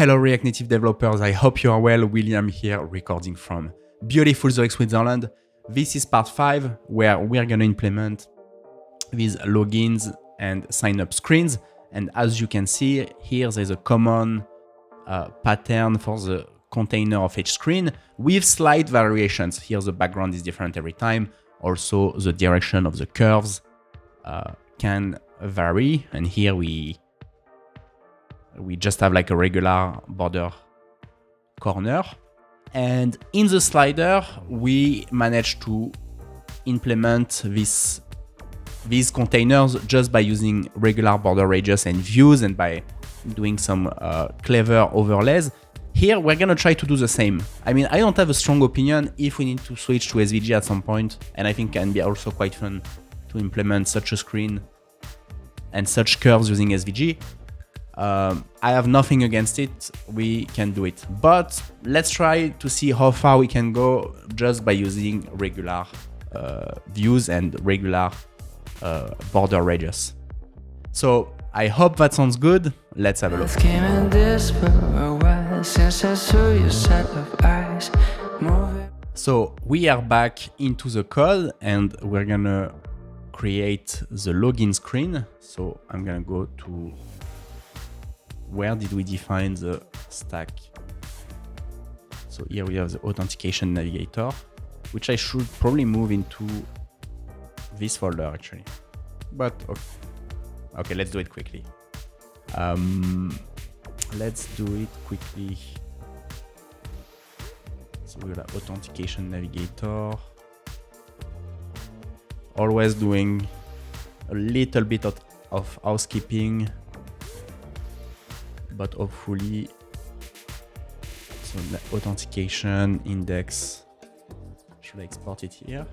Hello React Native developers, I hope you are well. William here, recording from beautiful Zurich, Switzerland. This is part 5, where we are going to implement these logins and sign up screens. And as you can see here, there's a common pattern for the container of each screen with slight variations. Here the background is different every time. Also the direction of the curves can vary. And here we just have like a regular border corner. And in the slider, we managed to implement these containers just by using regular border radius and views and by doing some clever overlays. Here, we're gonna try to do the same. I mean, I don't have a strong opinion if we need to switch to SVG at some point, and I think it can be also quite fun to implement such a screen and such curves using SVG. I have nothing against it, we can do it. But let's try to see how far we can go just by using regular views and regular border radius. So I hope that sounds good. Let's have a look. So we are back into the code and we're gonna create the login screen. So I'm gonna go to where did we define the stack? So here we have the Authentication Navigator, which I should probably move into this folder actually. But okay, let's do it quickly. Let's do it quickly. So we have Authentication Navigator. Always doing a little bit of housekeeping, but hopefully, so the authentication index, should I export it here?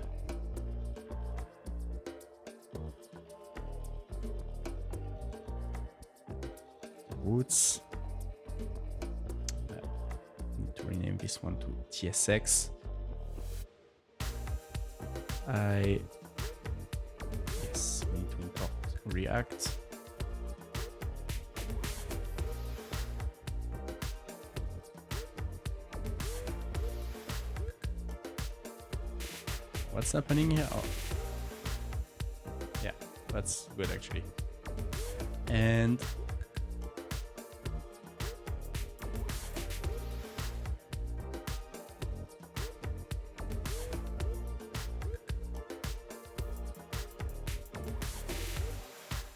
Roots. Need to rename this one to TSX. Yes, we need to import React. What's happening here? Oh. Yeah, that's good actually. And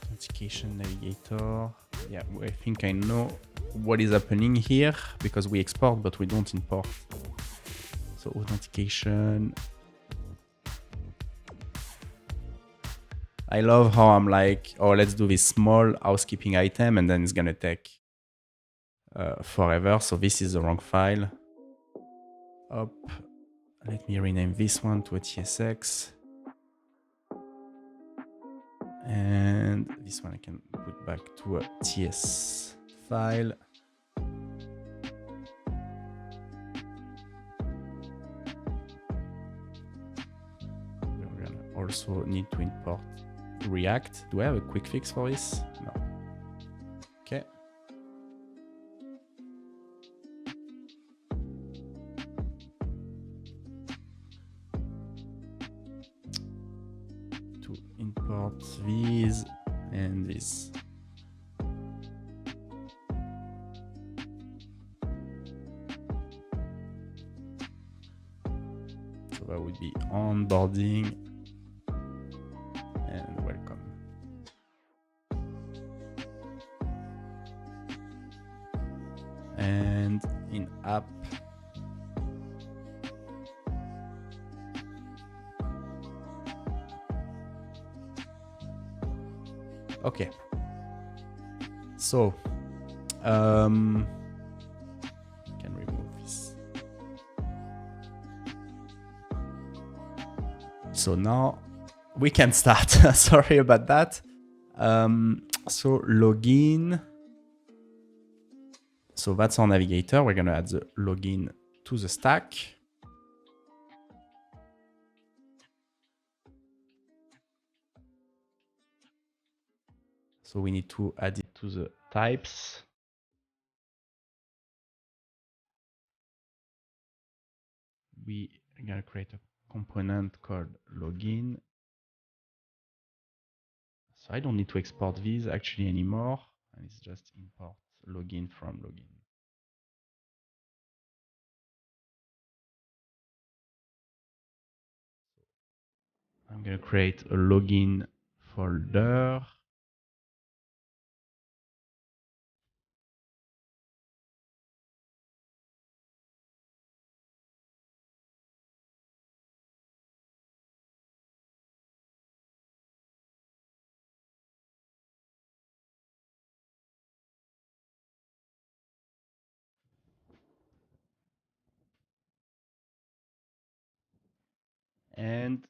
Authentication Navigator. Yeah, I think I know what is happening here because we export but we don't import. So authentication. I love how I'm like, oh, let's do this small housekeeping item and then it's gonna take forever. So this is the wrong file. Up. Let me rename this one to a TSX. And this one I can put back to a TS file. We're gonna also need to import React. Do I have a quick fix for this? No. Okay. To import these and this. So that would be onboarding. And welcome. And in app, okay. So can remove this. So now we can start. Sorry about that. So login. So that's our navigator. We're gonna add the login to the stack. So we need to add it to the types. we are gonna create a component called login. So I don't need to export these actually anymore, and it's just import login from login. I'm gonna create a login folder. And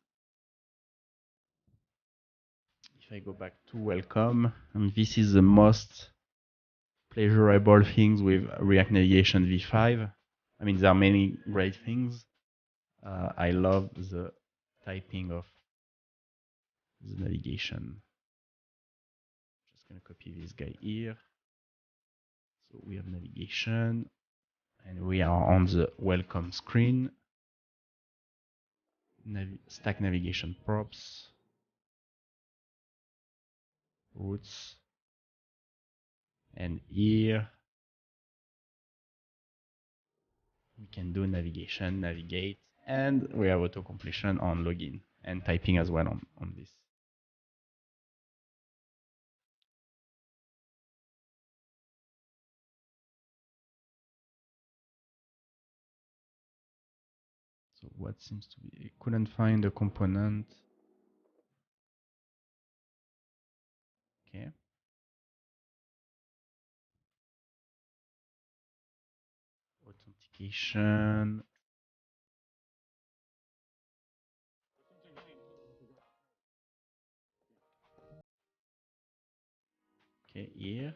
if I go back to welcome, and this is the most pleasurable things with React Navigation v5. I mean, there are many great things. I love the typing of the navigation. Just gonna copy this guy here. So we have navigation, and we are on the welcome screen. Stack navigation props, routes, and here we can do navigation, navigate, and we have auto completion on login and typing as well on this. So what seems to be, I couldn't find a component. Okay. Authentication. Okay, here.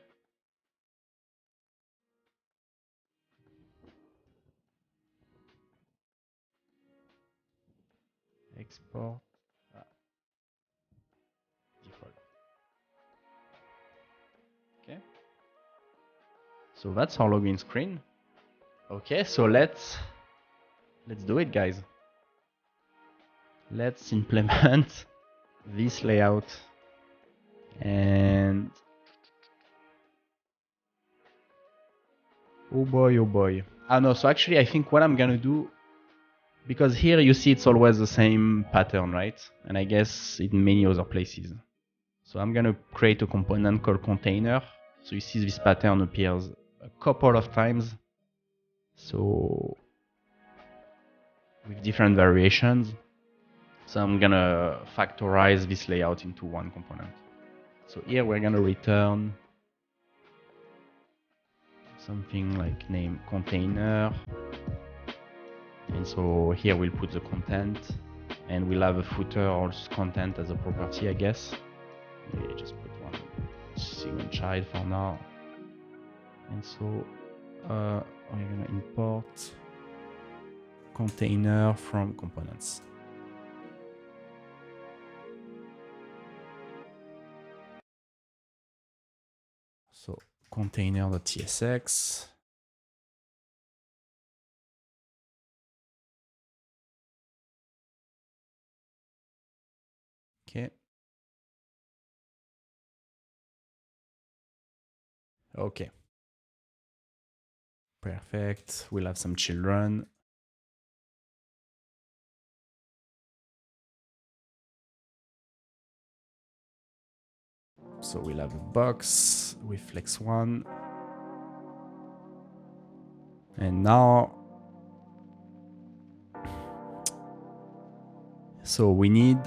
Export. Default. Okay. So that's our login screen. Okay, so let's do it, guys. Let's implement this layout. And oh boy, oh boy. Ah no, so actually I think what I'm gonna do, because here you see it's always the same pattern, right? And I guess in many other places. So I'm gonna create a component called container. So you see this pattern appears a couple of times. So with different variations. So I'm gonna factorize this layout into one component. So here we're gonna return something like name container. And so here we'll put the content, and we'll have a footer or content as a property, I guess. Maybe just put one single child for now. And so we're gonna import container from components. So container.tsx. Okay. Okay. Perfect. We'll have some children. So we'll have a box with flex1. And now, so we need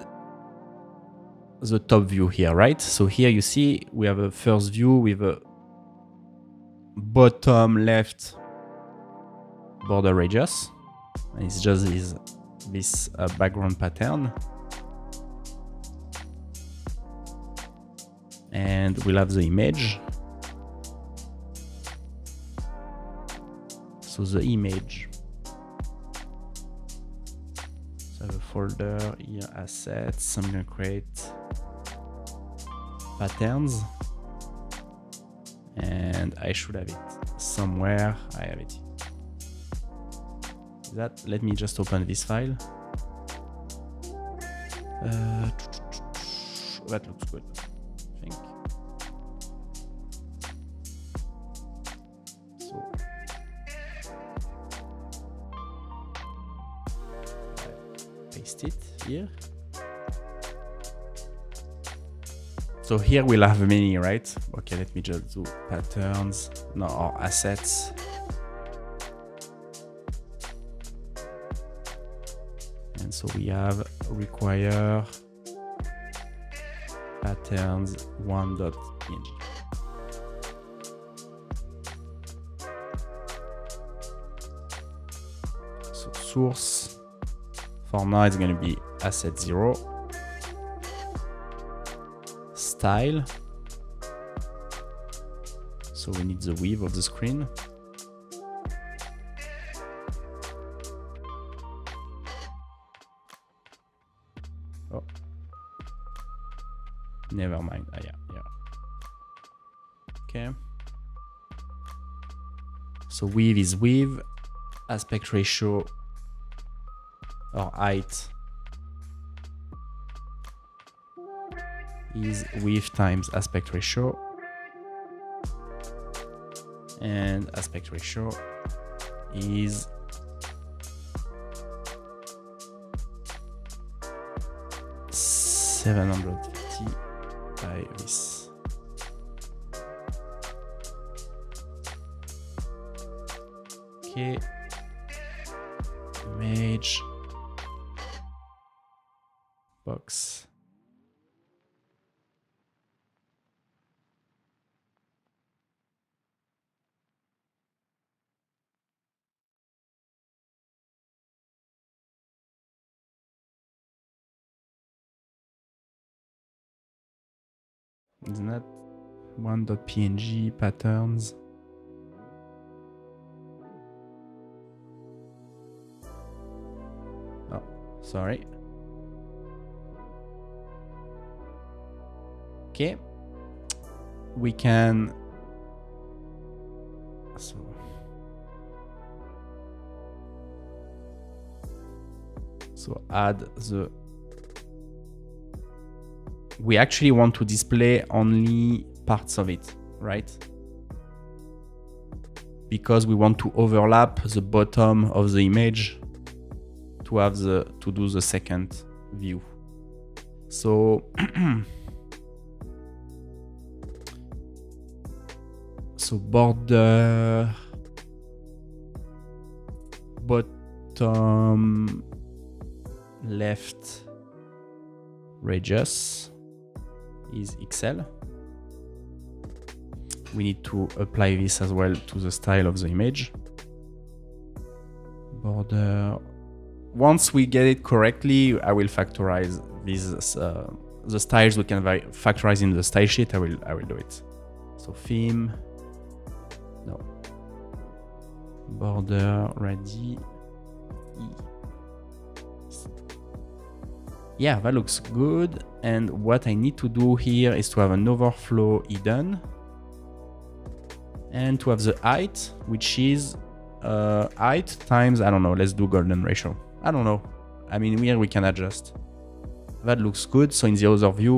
the top view here, right? So here you see we have a first view with a bottom left border radius. And it's just this background pattern. And we'll have the image. So the image. So I have a folder here, assets. I'm gonna create patterns. And I should have it somewhere. I have it. that. Let me just open this file. That looks good, I think. So paste it here. So here we'll have many, right? Okay, let me just do patterns, no, or assets. And so we have require patterns 1.png. So source for now is going to be asset 0. Style. So we need the width of the screen. Oh, never mind. Yeah. Okay. So width is width, aspect ratio or height is width times aspect ratio, and aspect ratio is (750) by this. Okay, image box. Isn't that 1.png patterns? Oh, sorry. Okay, we can so add the. We actually want to display only parts of it, right? Because we want to overlap the bottom of the image to have to do the second view. So border bottom left radius is XL. We need to apply this as well to the style of the image. Border. Once we get it correctly, I will factorize these the styles we can factorize in the style sheet. I will do it. So theme. No. Border ready. Yeah, that looks good. And what I need to do here is to have an overflow hidden and to have the height, which is height times, I don't know, let's do golden ratio. I don't know. I mean, here we can adjust. That looks good. So in the other view,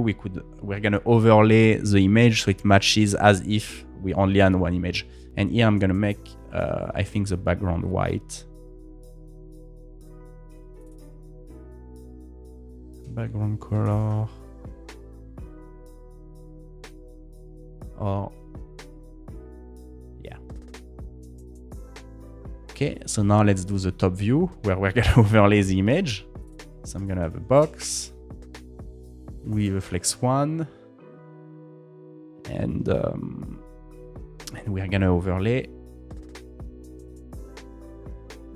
we're gonna overlay the image so it matches as if we only had one image. And here I'm gonna make, I think, the background white. Background color. Or yeah. Okay, so now let's do the top view where we're gonna overlay the image. So I'm gonna have a box with a flex 1, and we are gonna overlay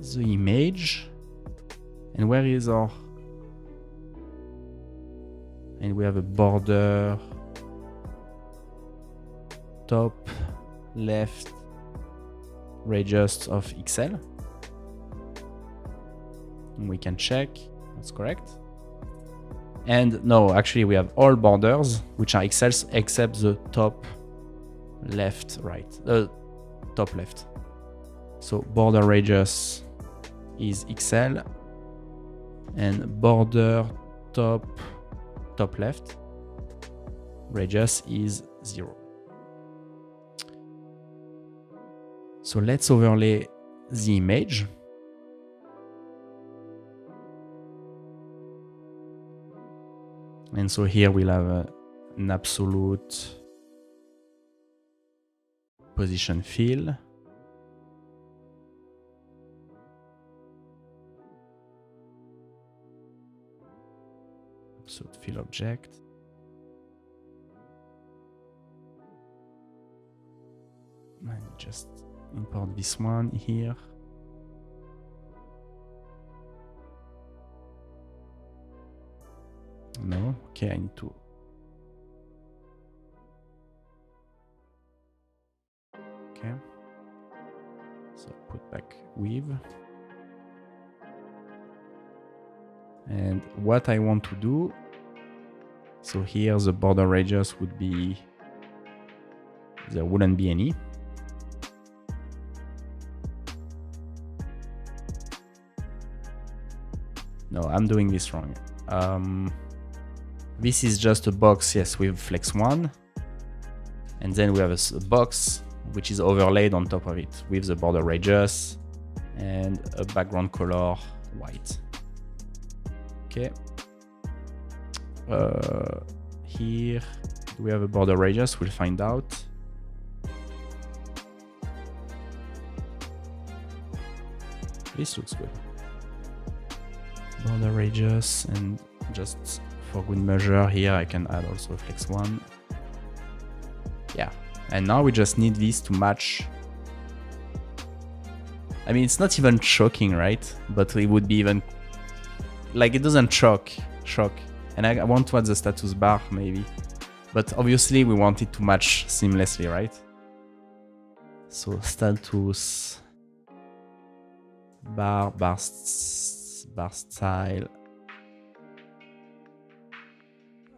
the image. And where is our? And we have a border top left radius of XL. And we can check that's correct. And no, actually we have all borders which are XLs except the top left, right, top left. So border radius is XL, and border top left radius is 0. So let's overlay the image. And so here we'll have an absolute position fill. Absolute fill object. And just import this one here. No, okay, I need to. Okay. So put back weave. And what I want to do, so here the border radius would be, there wouldn't be any. No, I'm doing this wrong. This is just a box, yes, with flex 1. And then we have a box which is overlaid on top of it with the border radius and a background color white. Okay. Here, do we have a border radius? We'll find out. This looks good. Border radius, and just for good measure here I can add also a flex 1. Yeah, and now we just need this to match. I mean, it's not even choking, right? But it would be even like, it doesn't choke. And I want to add the status bar maybe, but obviously we want it to match seamlessly, right? So status bar style,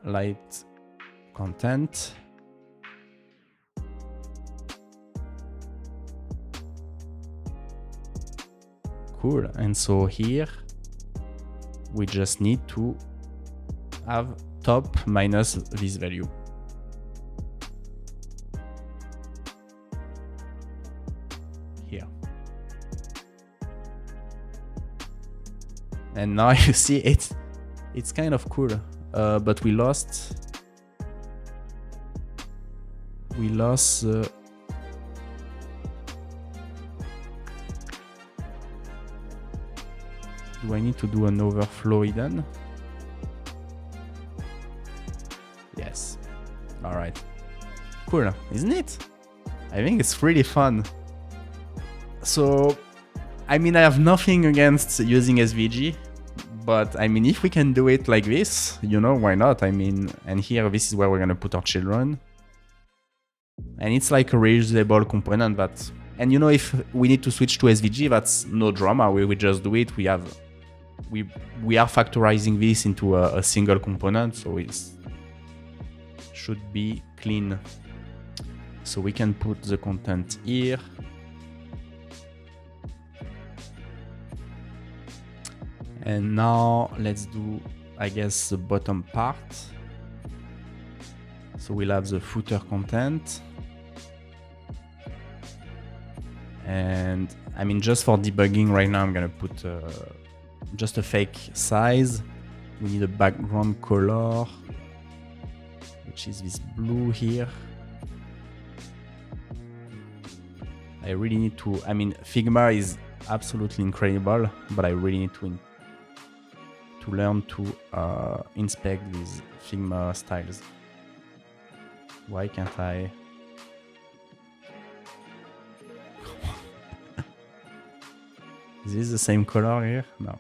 light content. Cool. And so here we just need to have top minus this value. Here. And now you see it's kind of cool, but we lost do I need to do an overflow hidden? Yes. All right. Cool, isn't it? I think it's really fun. So, I mean, I have nothing against using SVG, but I mean, if we can do it like this, you know, why not? I mean, and here, this is where we're gonna put our children. And it's like a reusable component, but, and you know, if we need to switch to SVG, that's no drama. We just do it. We are factorizing this into a single component, so it should be clean. So we can put the content here. And now let's do, I guess, the bottom part. So we'll have the footer content. And I mean, just for debugging right now, I'm gonna put just a fake size. We need a background color, which is this blue here. I really need to, I mean, Figma is absolutely incredible, but I really need to learn to inspect these Figma styles. Why can't I? Is this the same color here? No.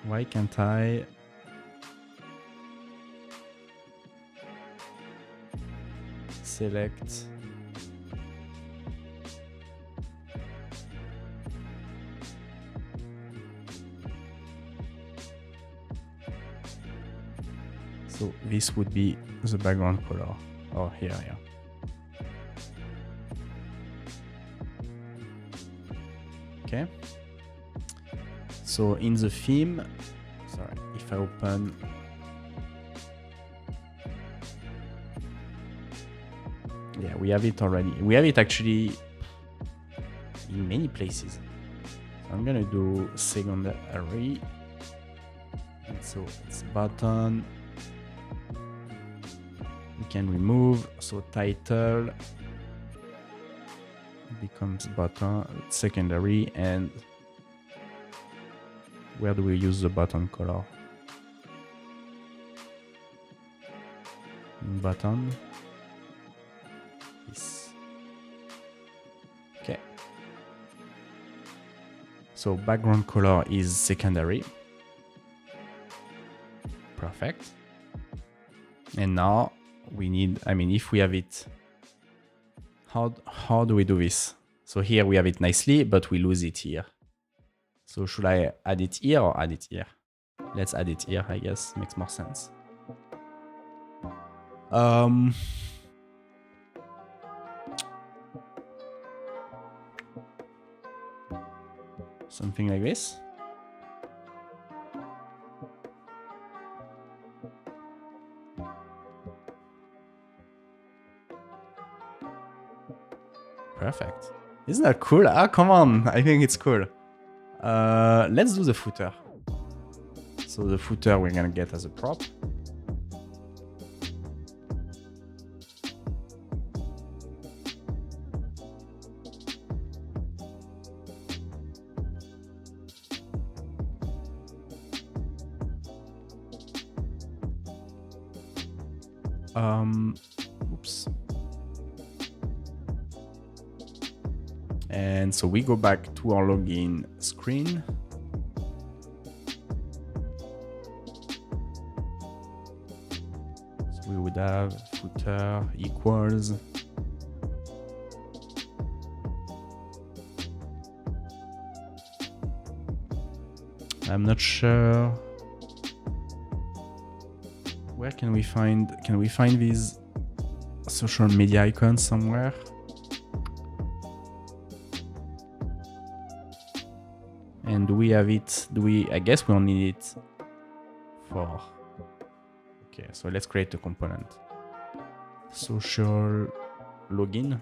Why can't I? Select. So this would be the background color. Oh, here, yeah. Okay. So in the theme, sorry, if I open, yeah, we have it already. We have it actually in many places. So I'm gonna do secondary. And so it's button. We can remove. So title becomes button, secondary, and where do we use the button color? In button. This. Okay. So background color is secondary. Perfect. And now we need, I mean, if we have it, how do we do this? So here we have it nicely, but we lose it here. So should I add it here or add it here? Let's add it here, I guess. Makes more sense. Something like this. Perfect. Isn't that cool? Ah, come on. I think it's cool. Let's do the footer. So the footer we're gonna get as a prop. Oops. And so we go back to our login screen. So we would have footer equals. I'm not sure. Where can we find these social media icons somewhere? And do we have it? I guess we only need it for. Okay, so let's create a component. Social login.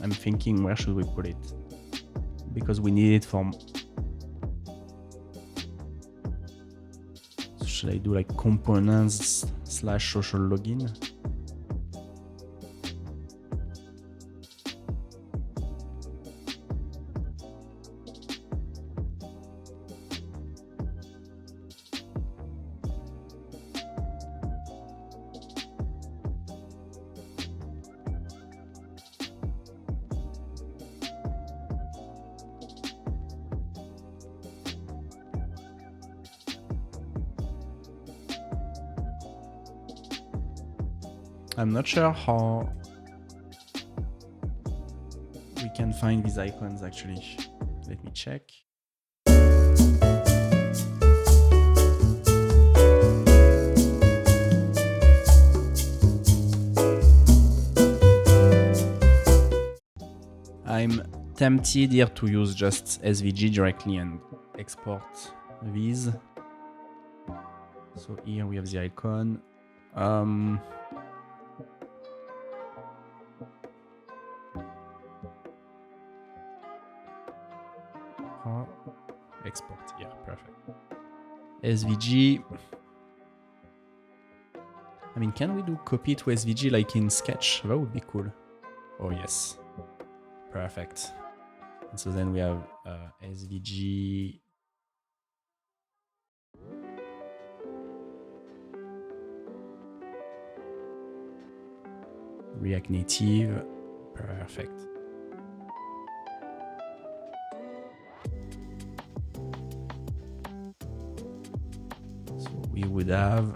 I'm thinking, where should we put it? Because we need it for. So should I do like components / social login? I'm not sure how we can find these icons actually. Let me check. I'm tempted here to use just SVG directly and export these. So here we have the icon. Export here, perfect. SVG. I mean, can we do copy to SVG like in Sketch? That would be cool. Oh yes, perfect. And so then we have SVG. React Native, perfect. So we would have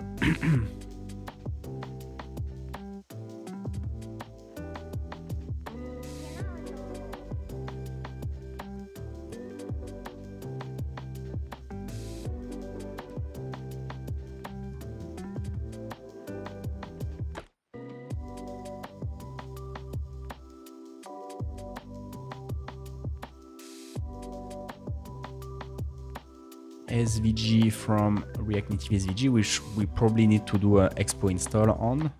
SVG from React Native SVG, which we probably need to do an expo install on.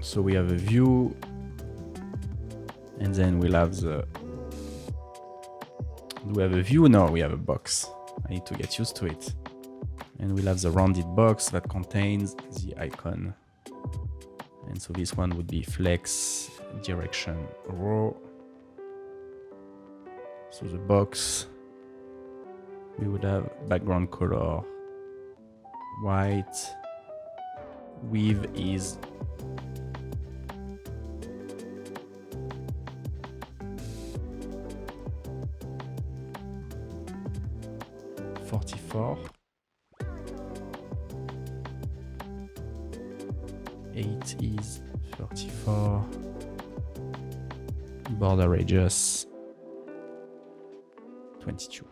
So we have a view, and then we'll have the, do we have a view? No, we have a box. I need to get used to it. And we'll have the rounded box that contains the icon. And so this one would be flex direction row. So the box, we would have background color white, width is 44. 8 is 34. Border radius 22.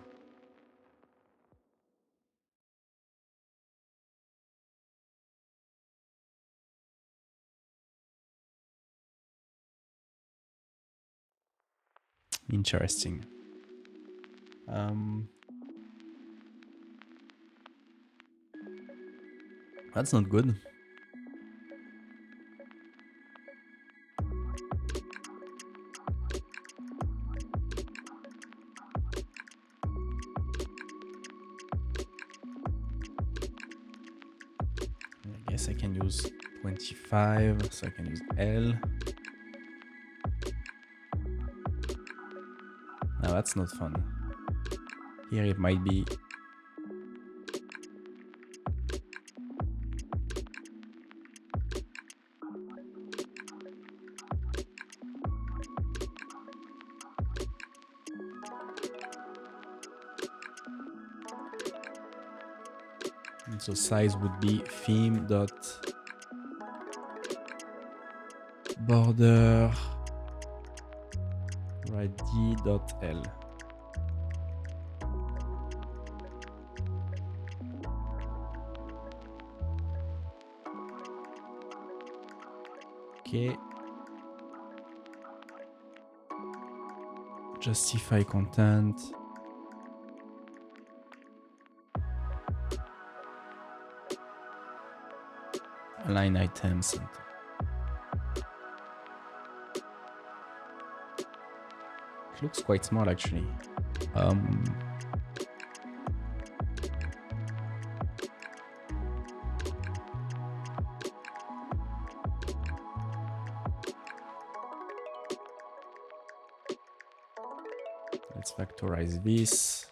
Interesting. That's not good. I guess I can use 25, so I can use L. Now that's not fun. Here it might be. And so size would be theme dot border ready dot L. Okay. Justify content. Align items. It looks quite small actually. Let's factorize this.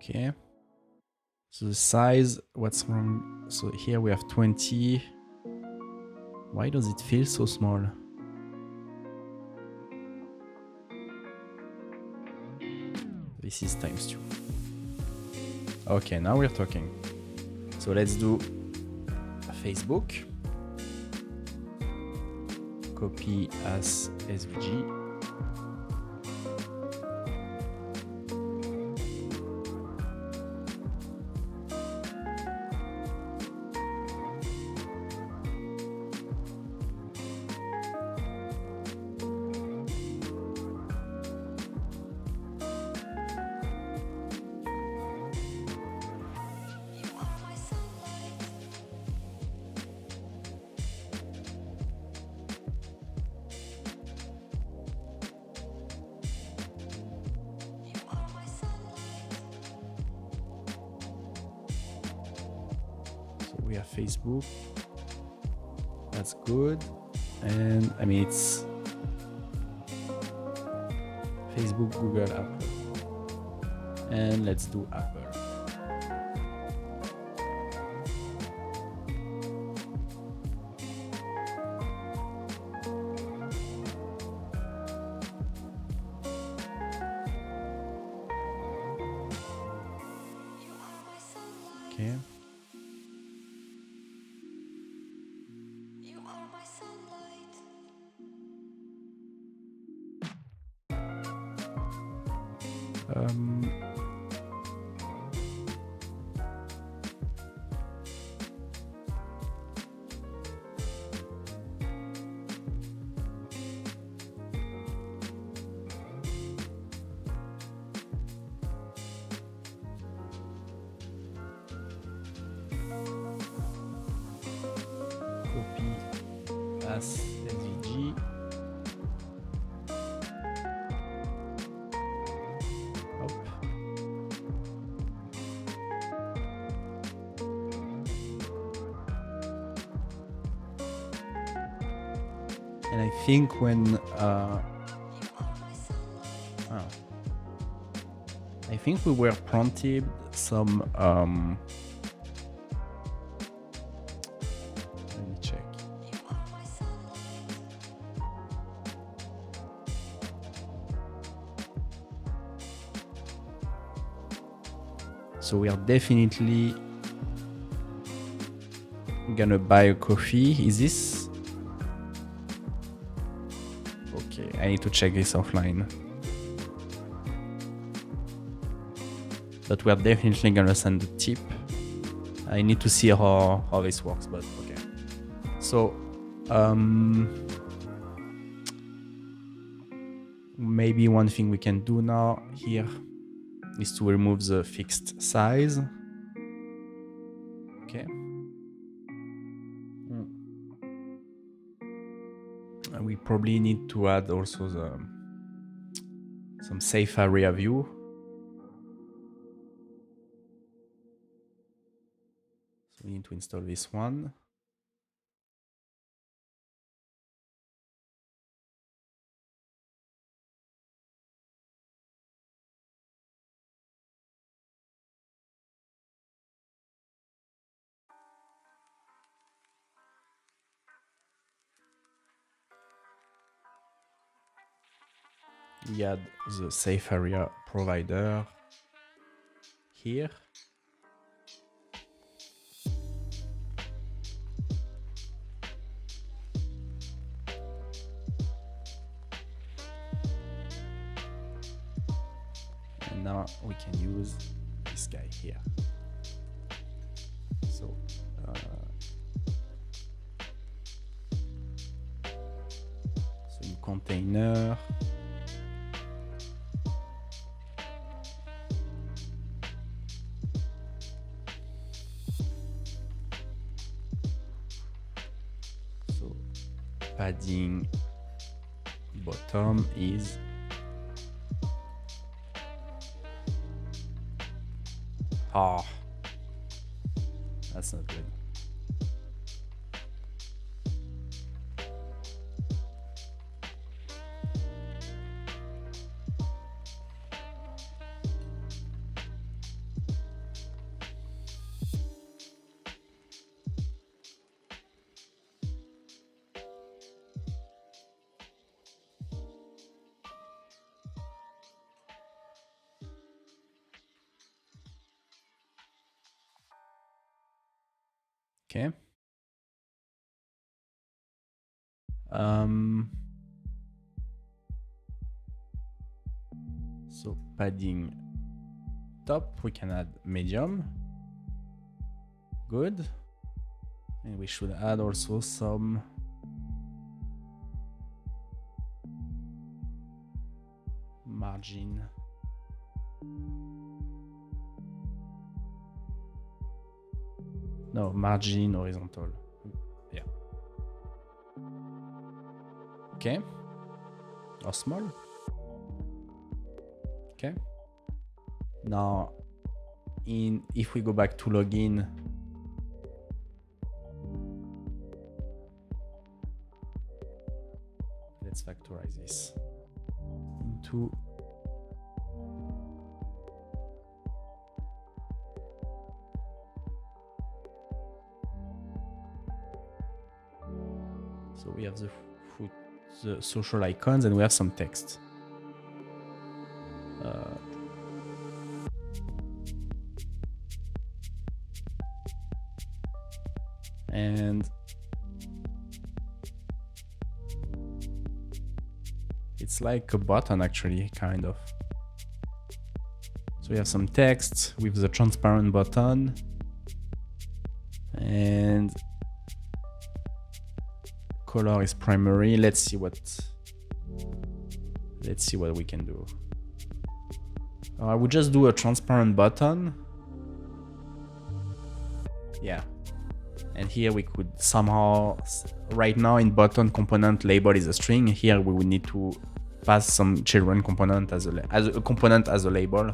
Okay. So the size, what's wrong? So here we have 20. Why does it feel so small? This is times 2. Okay, now we're talking. So let's do Facebook. Copy as SVG. we have Facebook. That's good. And I mean, it's Facebook, Google, Apple. And let's do Apple. Okay. Copy as SVG. Hop. And I think when I think we were prompted some let me check. So we are definitely gonna buy a coffee. Is this? Okay, I need to check this offline. But we are definitely gonna send the tip. I need to see how this works, but okay. So maybe one thing we can do now here is to remove the fixed size. Okay. And we probably need to add also some safe area view. So we need to install this one. We add the safe area provider here. And now we can use this guy here. So in container, so padding bottom is that's not good. Okay. So padding top, we can add medium. Good. And we should add also some margin. No, margin horizontal. Yeah. Okay. Or small. Okay. Now, if we go back to login, refactorize this into so we have the social icons and we have some text. And it's like a button actually, kind of. So we have some text with the transparent button and color is primary. Let's see what we can do. I would just do a transparent button. Yeah. And here we could somehow, right now in button component label is a string. Here we would need to pass some children component as a component as a label,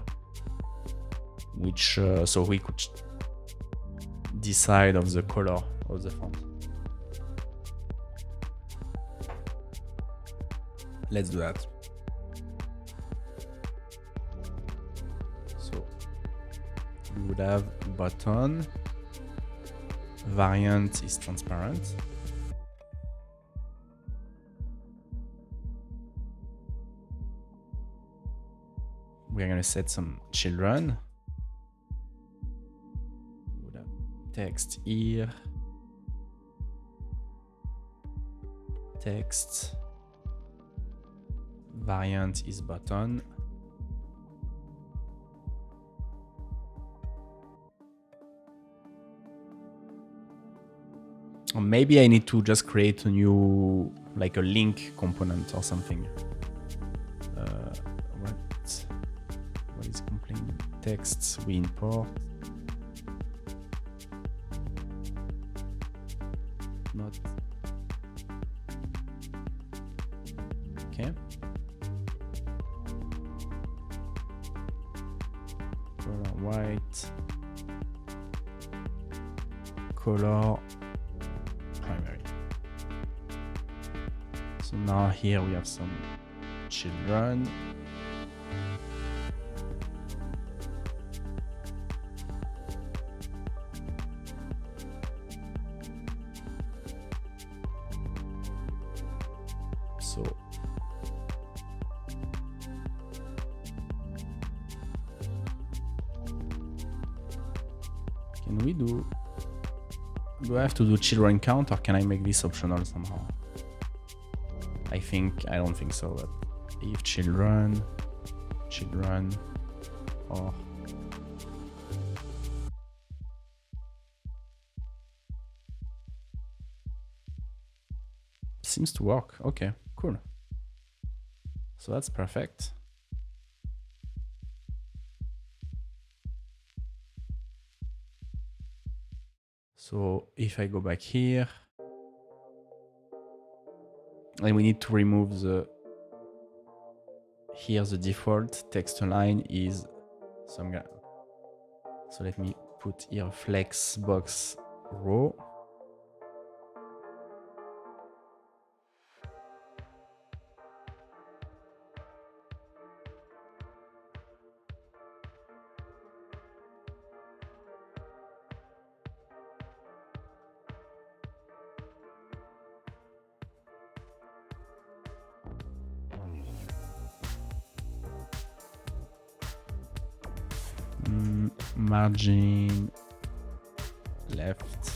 which so we could decide of the color of the font. Let's do that. So we would have button. Variant is transparent. We're going to set some children. We'll have text here. Text. Variant is button. Or maybe I need to just create a new, like a link component or something. What is complaint? Texts we import. Not. Okay. Color white. Color primary. So now here we have some children. So can we do I have to do children count or can I make this optional somehow? I don't think so, but if children or seems to work. Okay, cool. So that's perfect. So if I go back here, and we need to remove the default text align is some guy. So let me put here flex box row. Margin left.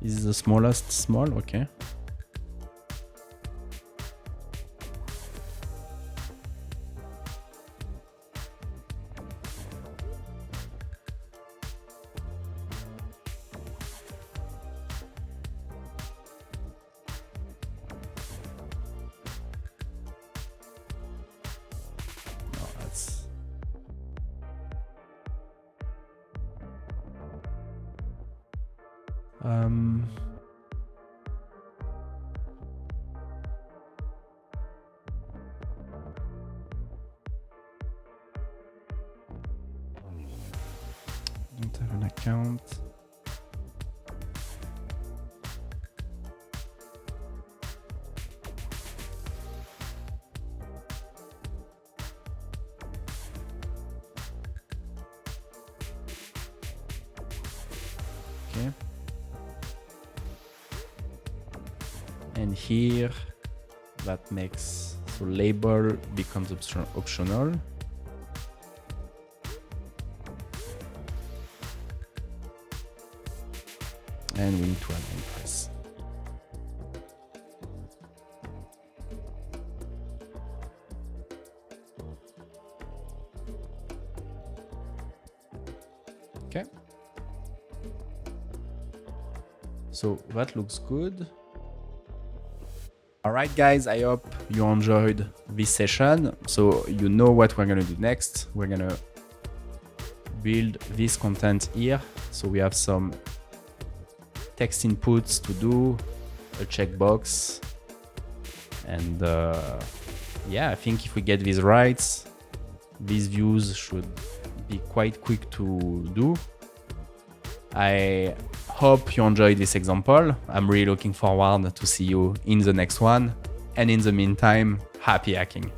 This is the smallest small, okay. Don't have an account. And here, that makes, so label becomes optional. And we need to add an press. Okay. So that looks good. All right, guys, I hope you enjoyed this session. So you know what we're gonna do next. We're gonna build this content here. So we have some text inputs to do, a checkbox, and yeah, I think if we get these right, these views should be quite quick to do. I hope you enjoyed this example. I'm really looking forward to see you in the next one. And in the meantime, happy hacking.